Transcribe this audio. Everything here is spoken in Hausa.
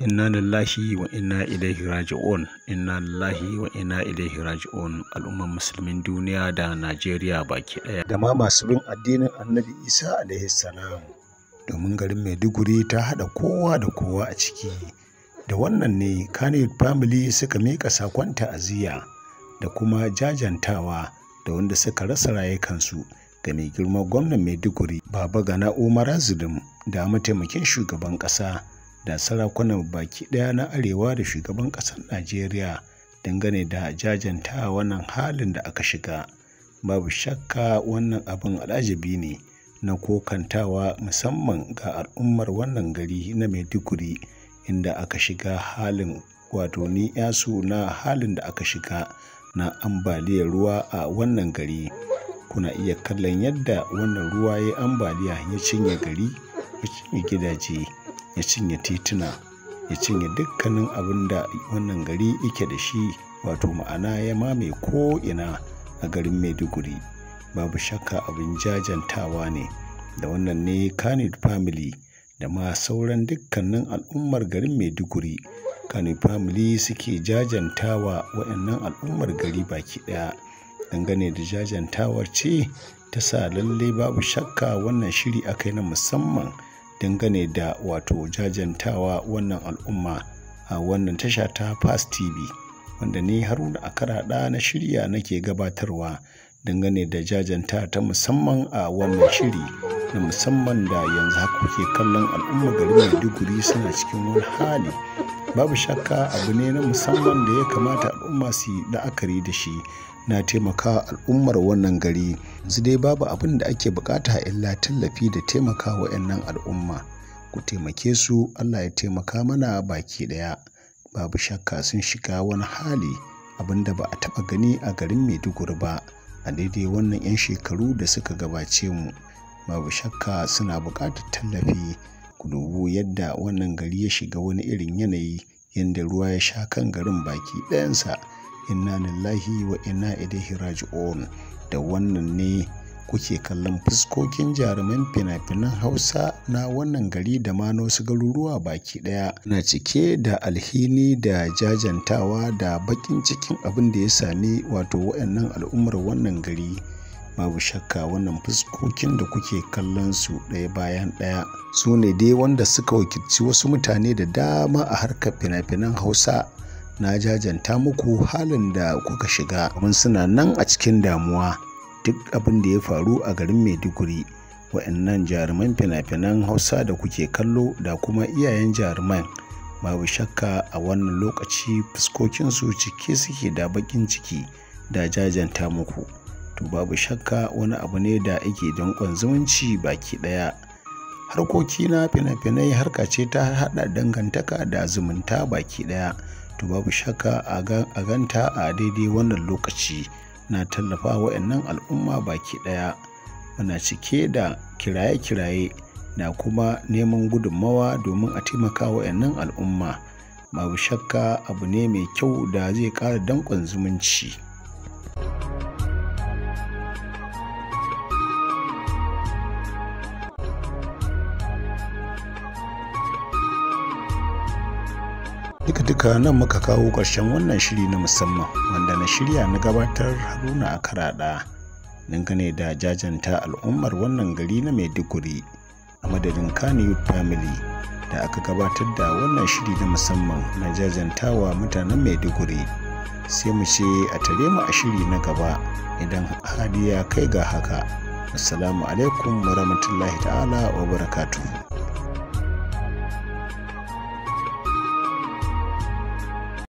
Inna lillahi wa inna ilaihi raji'un. Inna lillahi wa inna ilaihi raji'un. Al'ummar musulmin duniya da Najeriya baki ɗaya. Da ma masu bin addinin Annabi Isa alaihi salam. Domin garin Maiduguri ta haɗa kowa da kowa a ciki. Da wannan ne Kannywood family suka miƙa sakon ta'aziyya da kuma jajantawa da wanda suka rasa rayukansu ga mai girma gwamnan Maiduguri Baba Gana Umar Zulum da mataimakin shugaban ƙasa da sarakunan baki ɗaya na arewa da shugaban ƙasar Najeriya dangane da jajanta wannan halin da aka shiga. Babu shakka wannan abin al'ajabi ne na kokantawa musamman ga al'ummar wannan gari na Maiduguri inda aka shiga halin wato ni yasu na halin da aka shiga na ambaliyar ruwa a wannan gari. Kuna iya kallon yadda wannan ruwa ya ambaliya ya cinye gari, ya cinye gidaje, ya cinye tituna, ya cinye dukkanin abin da wannan gari yake da shi, wato ma'ana ya mame ko ina a garin Maiduguri. Babu shakka abin jajantawa ne da wannan ne Kannywood family da ma sauran dukkanin al'ummar garin Maiduguri. Kannywood family suke jajantawa waɗannan al'ummar gari baki ɗaya. Dangane da jajantawar ce ta sa lalle babu shakka wannan shiri aka yi na musamman dangane da wato jajantawa wannan al'umma a wannan tasha ta Fast TV, wanda ni Haruna Akarada na shirya nake gabatarwa dangane da jajanta ta musamman a wannan shiri na musamman da yanzu haka kuke kallon al'umma garin Maiduguri suna cikin wani hali. Babu shakka abu ne na musamman da ya kamata al'umma su yi la'akari da shi na taimaka al'ummar wannan gari. Yanzu dai babu abin da ake bukata illa tallafi da taimaka wa 'yannan al'umma. Ku taimake su, Allah ya taimaka mana baki daya. Babu shakka sun shiga wani hali abin da ba a taba gani a garin Maiduguri ba a daidai wannan 'yan shekaru da suka gabace mu. Babu shakka suna bukatar tallafi. Ku dubi yadda wannan gari ya shiga wani irin yanayi, yadda ruwa ya sha kan garin baki ɗayansa. Inna lillahi wa inna ilaihi raji'un. Da wannan ne kuke kallon fuskokin jaruman fina-finan Hausa na wannan gari da ma wasu garuruwa baki ɗaya na cike da alhini da jajantawa da bakin cikin abin da ya sami wato waɗannan al'ummar wannan gari. Babu shakka wannan fuskokin da kuke kallon su ɗaya bayan ɗaya su ne dai wanda suka wakilci wasu mutane da dama a harkar fina-finan Hausa. Na jajanta muku halin da kuka shiga domin suna nan a cikin damuwa duk abin da ya faru a garin Maiduguri. Waɗannan jaruman fina-finan Hausa da kuke kallo da kuma iyayen jaruman, babu shakka a wannan lokaci fuskokinsu cike suke da bakin ciki da jajanta muku. To babu shakka wani abu ne da ake danƙon zumunci baki ɗaya. Harkoki na fina-finai harka ce ta haɗa dangantaka da zumunta baki ɗaya. To babu shakka a ganta a daidai wannan lokaci na tallafa waɗannan al'umma baki ɗaya. Muna cike da kiraye-kiraye da kuma neman gudunmawa domin a taimaka waɗannan al'umma. Babu shakka abu ne mai kyau da zai ƙara danƙon zumunci. Duka nan muka kawo ƙarshen wannan shiri na musamman wanda na shirya na gabatar Haruna Akarada dangane da jajanta al'ummar wannan gari na Maiduguri a madadin Kannywood family da aka gabatar da wannan shiri na musamman na jajantawa mutanen Maiduguri. Sai mu ce a tare mu a shiri na gaba idan hali ya kai ga haka. Assalamu alaikum wa rahmatullahi ta'ala wa barakatuhu.